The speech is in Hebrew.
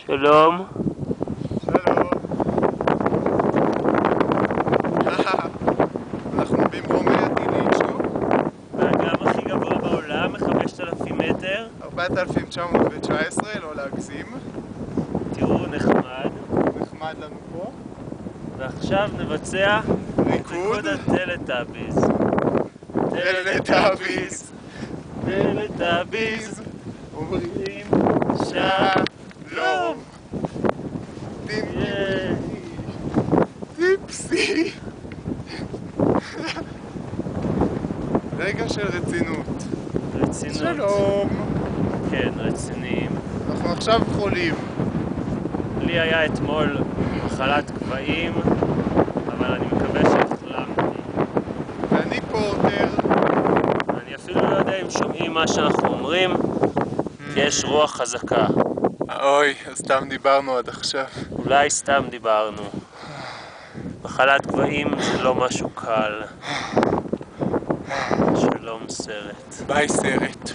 שלום. שלום. אנחנו במרומי עתיליץ', נו? והגב הכי גבוה בעולם, מ-5,000 מטר. 4,919, לא להגזים. תראו, נחמד. נחמד לנו פה. ועכשיו נבצע ריקוד הטלטאביז. טלטאביז. טלטאביז. אומרים שלום. טיפסי. רגע של רצינות. רצינות. שלום. כן, רציניים. אנחנו עכשיו חולים. לי היה אתמול מחלת גבהים, אבל אני מקווה שהחלמתי. ואני פורטר. אני אפילו לא יודע אם שומעים מה שאנחנו אומרים, כי יש רוח חזקה. אוי, סתם דיברנו עד עכשיו. אולי סתם דיברנו. מחלת גבהים זה לא משהו קל. שלום סרט. ביי סרט.